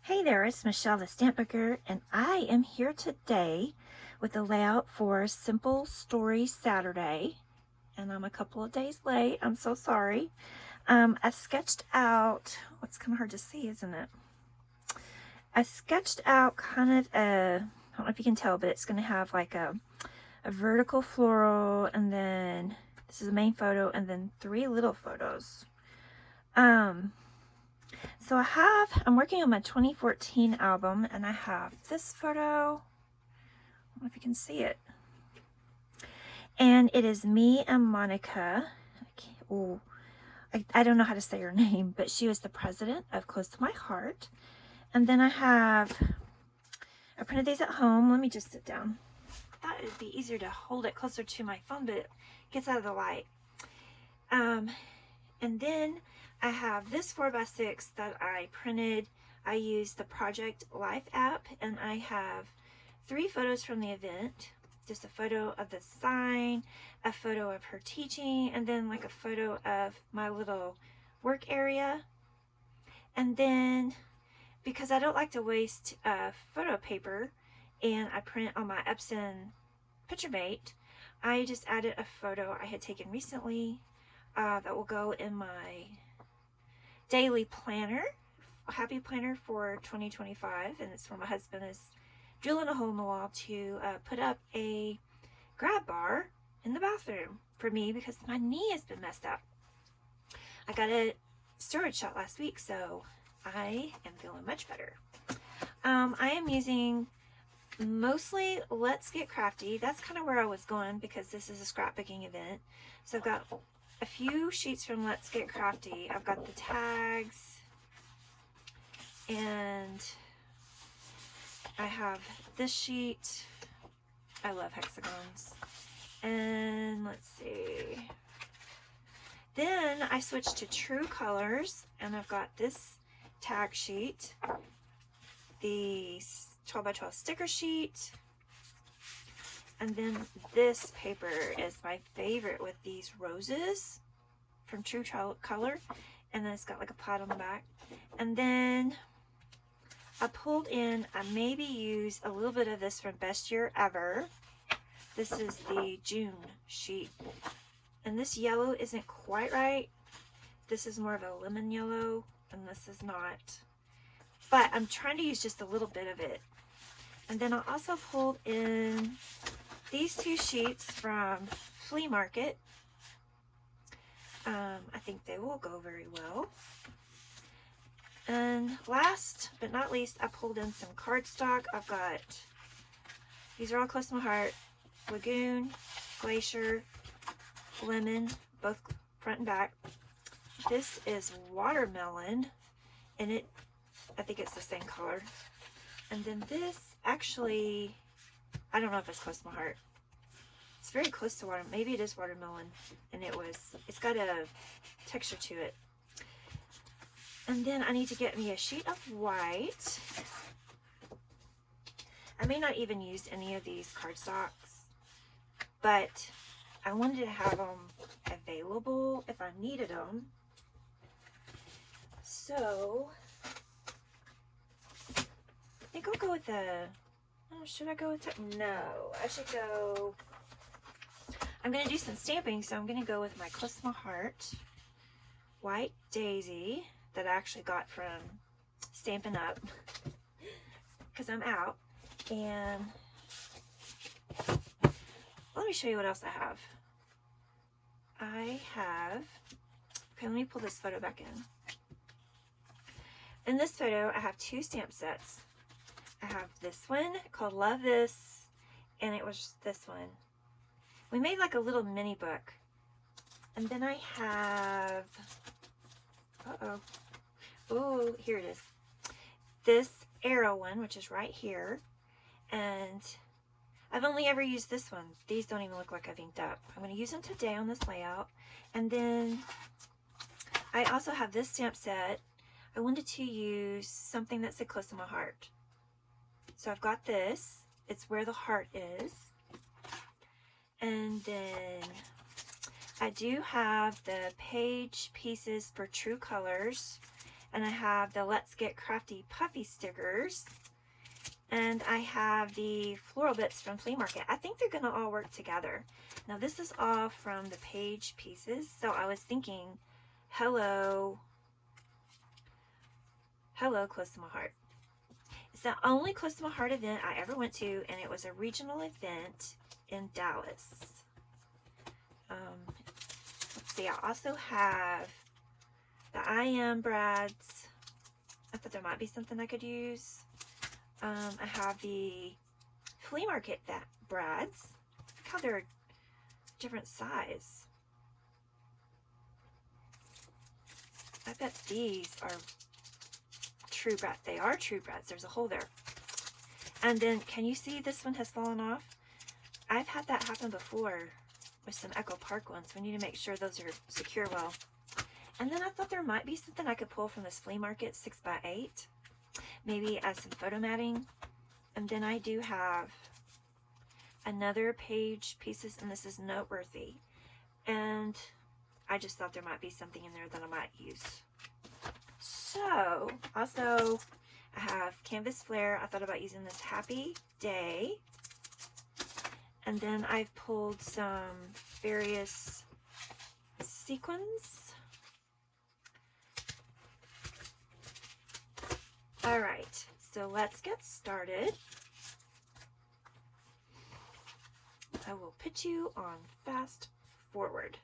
Hey there, it's Michelle the Stamp Booker, and I am here today with a layout for Simple Story Saturday. And I'm a couple of days late. I'm so sorry. I sketched out, what's kind of hard to see, isn't it? I sketched out kind of I don't know if you can tell, but it's going to have like a vertical floral, and then this is the main photo, and then 3 little photos. So I'm working on my 2014 album, and I have this photo. I don't know if you can see it. And it is me and Monica. I don't know how to say her name, but she was the president of Close to My Heart. And then I printed these at home. Let me just sit down. I thought it would be easier to hold it closer to my phone, but it gets out of the light. And then I have this 4x6 that I printed. I used the Project Life app, and I have 3 photos from the event. Just a photo of the sign, a photo of her teaching, and then like a photo of my little work area. And then, because I don't like to waste photo paper, and I print on my Epson picture mate, I just added a photo I had taken recently that will go in my daily planner, happy planner for 2025, and it's where my husband is drilling a hole in the wall to put up a grab bar in the bathroom for me because my knee has been messed up. I got a steroid shot last week, so I am feeling much better. I am using mostly Let's Get Crafty. That's kind of where I was going because this is a scrapbooking event. So I've got a few sheets from Let's Get Crafty. I've got the tags, and I have this sheet. I love hexagons. And let's see. Then I switched to True Colors, and I've got this tag sheet, the 12 by 12 sticker sheet, and then this paper is my favorite with these roses from True Color, and then it's got like a plaid on the back. And then I pulled in, I maybe used a little bit of this from Best Year Ever. This is the June sheet. And this yellow isn't quite right. This is more of a lemon yellow, and this is not. But I'm trying to use just a little bit of it. And then I also pulled in these 2 sheets from Flea Market. I think they will go very well. And last but not least, I pulled in some cardstock. I've got, these are all close to my heart, Lagoon, Glacier, Lemon, both front and back. This is Watermelon, and I think it's the same color. And then this, actually, I don't know if it's close to my heart. It's very close to water. Maybe it is watermelon, and it's got a texture to it. And then I need to get me a sheet of white. I may not even use any of these cardstocks, but I wanted to have them available if I needed them. So I think I'll go with should I go with no, I should go, I'm going to do some stamping, so I'm going to go with my Close to My Heart White Daisy that I actually got from Stampin' Up because I'm out. And let me show you what else I have. Okay, let me pull this photo back in. In this photo, I have 2 stamp sets. I have this one called Love This, and it was this one. We made like a little mini book. And then I have, oh, here it is. This arrow one, which is right here. And I've only ever used this one. These don't even look like I've inked up. I'm going to use them today on this layout. And then I also have this stamp set. I wanted to use something that said Close to My Heart. So I've got this. It's where the heart is. And then I do have the page pieces for True Colors. And I have the Let's Get Crafty puffy stickers. And I have the floral bits from Flea Market. I think they're gonna all work together. Now this is all from the page pieces. So I was thinking, hello, Close to My Heart. It's the only Close to My Heart event I ever went to, and it was a regional event in Dallas. Let's see, I also have the I Am Brads. I thought there might be something I could use. I have the Flea Market brads. Look how they're different size. I bet these are true brads. They are true brads. There's a hole there. And then, can you see this one has fallen off? I've had that happen before with some Echo Park ones. We need to make sure those are secure well. And then I thought there might be something I could pull from this Flea Market 6x8. Maybe as some photo matting. And then I do have another page pieces, and this is noteworthy. And I just thought there might be something in there that I might use. So, also, I have Canvas Flare. I thought about using this Happy Day. And then I've pulled some various sequins. All right, so let's get started. I will put you on fast forward.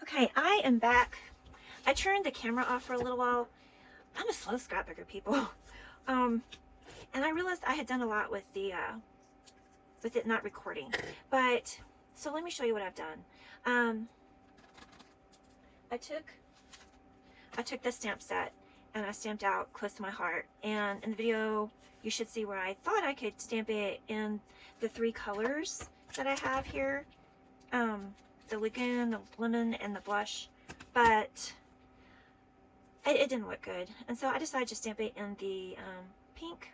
Okay, I am back. I turned the camera off for a little while. I'm a slow scrapbooker, people. And I realized I had done a lot with the with it not recording. But so let me show you what I've done. I took this stamp set and I stamped out Close to My Heart. And in the video, you should see where I thought I could stamp it in the 3 colors that I have here. The Lagoon, the Lemon, and the Blush. But it didn't look good. And so I decided to stamp it in the pink.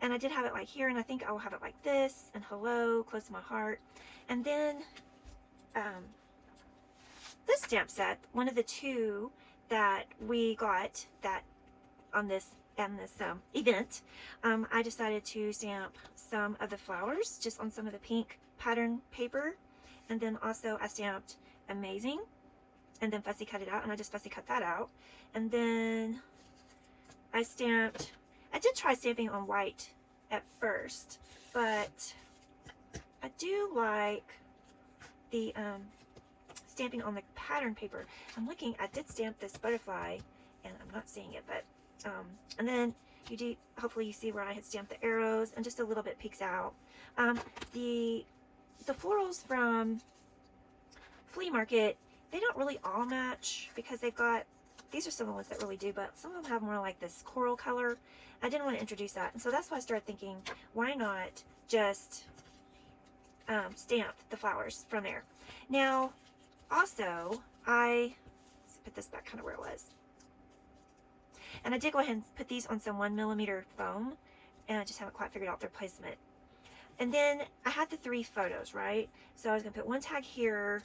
And I did have it like here, and I think I will have it like this, and Hello, Close to My Heart. And then this stamp set, one of the 2 that we got that on this event, I decided to stamp some of the flowers just on some of the pink pattern paper. And then also I stamped Amazing, and then fussy cut it out, and I just fussy cut that out. And then I did try stamping on white at first, but I do like the stamping on the pattern paper. I'm looking, I did stamp this butterfly, and I'm not seeing it, but and then hopefully you see where I had stamped the arrows, and just a little bit peeks out. The florals from Flea Market, they don't really all match because these are some of the ones that really do, but some of them have more like this coral color. I didn't want to introduce that, and so that's why I started thinking, why not just stamp the flowers from there. Now, also, let's put this back kind of where it was. And I did go ahead and put these on some 1mm foam, and I just haven't quite figured out their placement. And then I had the 3 photos, right? So I was going to put 1 tag here,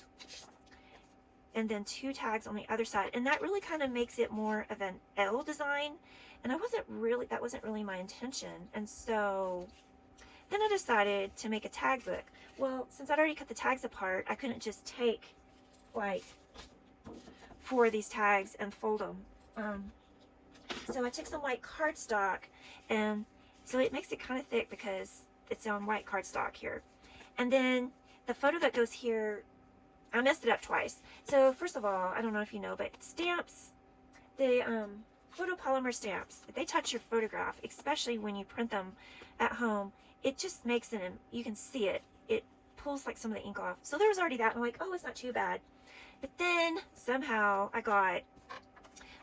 and then 2 tags on the other side. And that really kind of makes it more of an L design. And that wasn't really my intention. And so then I decided to make a tag book. Well, since I'd already cut the tags apart, I couldn't just take like 4 of these tags and fold them. So I took some white cardstock, and so it makes it kind of thick because it's on white cardstock here. And then the photo that goes here, I messed it up twice. So first of all, I don't know if you know, but stamps, the photopolymer stamps, if they touch your photograph, especially when you print them at home, it just makes it, you can see it, it pulls like some of the ink off. So there was already that, and I'm like, oh, it's not too bad. But then somehow I got,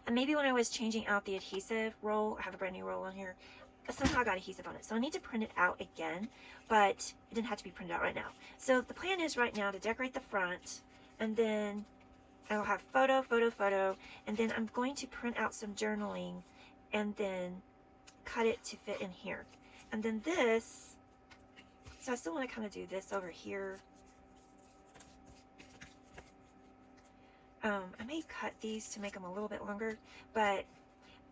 and maybe when I was changing out the adhesive roll, I have a brand new roll on here, somehow I got adhesive on it. So I need to print it out again, but it didn't have to be printed out right now. So the plan is right now to decorate the front, and then I'll have photo, photo, photo, and then I'm going to print out some journaling and then cut it to fit in here. And then this, so I still want to kind of do this over here. I may cut these to make them a little bit longer, but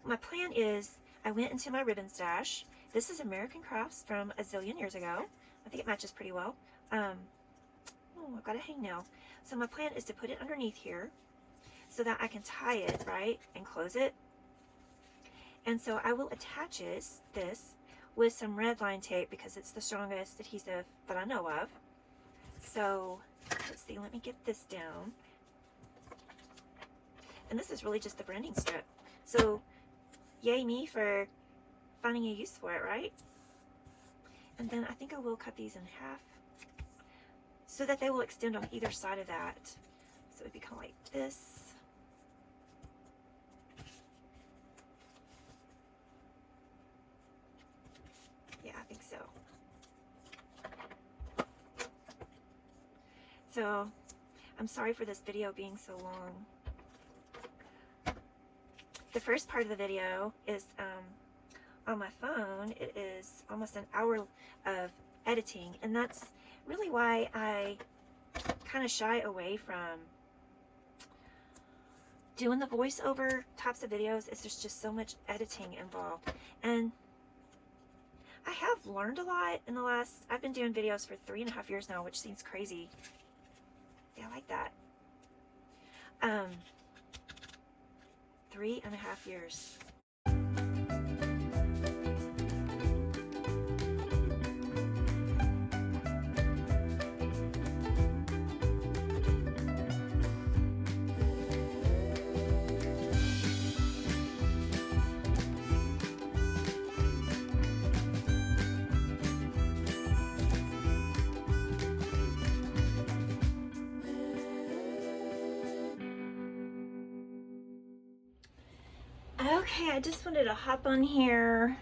my plan is I went into my ribbon stash. This is American Crafts from a zillion years ago. I think it matches pretty well. Oh, I've got a hangnail. So my plan is to put it underneath here so that I can tie it, right, and close it. And so I will attach this with some red line tape because it's the strongest adhesive that I know of. So let's see, let me get this down. And this is really just the branding strip. So yay me for finding a use for it, right? And then I think I will cut these in half so that they will extend on either side of that. So it would be kind of like this. Yeah, I think so. So I'm sorry for this video being so long. The first part of the video is on my phone. It is almost an hour of editing, and that's really why I kind of shy away from doing the voiceover types of videos. Is there's just so much editing involved, and I have learned a lot in the last, I've been doing videos for 3.5 years now, which seems crazy. Yeah, I like that. 3.5 years. Okay, I just wanted to hop on here.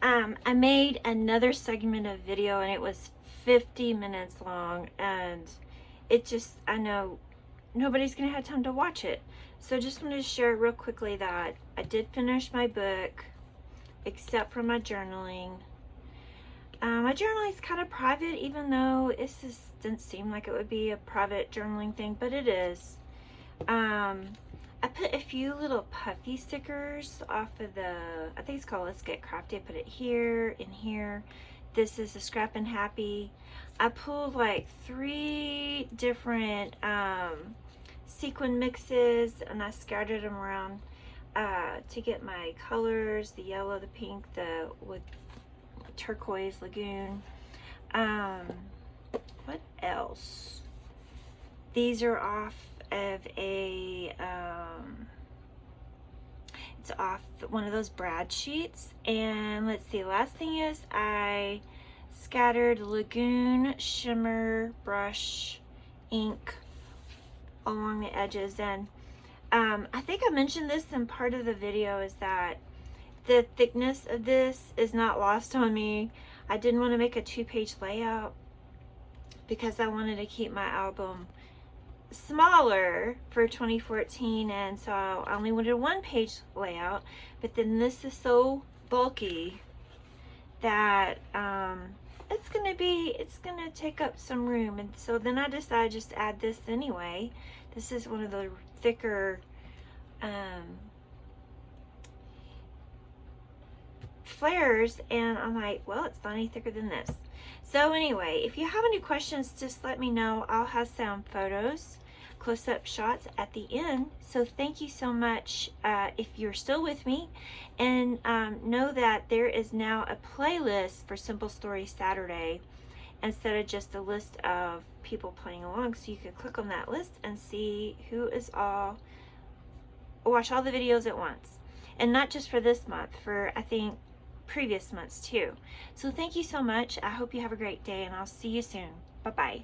I made another segment of video and it was 50 minutes long, and it just, I know nobody's gonna have time to watch it. So just wanted to share real quickly that I did finish my book, except for my journaling. My journaling is kind of private, even though it just didn't seem like it would be a private journaling thing, but it is. I put a few little puffy stickers off of the, I think it's called Let's Get Crafty. I put it here and here. This is the Scrap and Happy. I pulled like 3 different sequin mixes, and I scattered them around to get my colors, the yellow, the pink, the with turquoise lagoon. What else? These are off of a it's off one of those brad sheets. And let's see, last thing is I scattered lagoon shimmer brush ink along the edges. And I think I mentioned this in part of the video, is that the thickness of this is not lost on me. I didn't want to make a 2-page layout because I wanted to keep my album smaller for 2014, and so I only wanted a 1-page layout. But then this is so bulky that it's gonna take up some room, and so then I decided just to add this anyway. This is one of the thicker flares, and I'm like, well, it's not any thicker than this. So anyway, if you have any questions, just let me know. I'll have some photos, close-up shots at the end. So thank you so much if you're still with me, and know that there is now a playlist for Simple Story Saturday instead of just a list of people playing along. So you can click on that list and see who is watch all the videos at once, and not just for this month, for I think previous months too. So thank you so much. I hope you have a great day, and I'll see you soon. Bye-bye.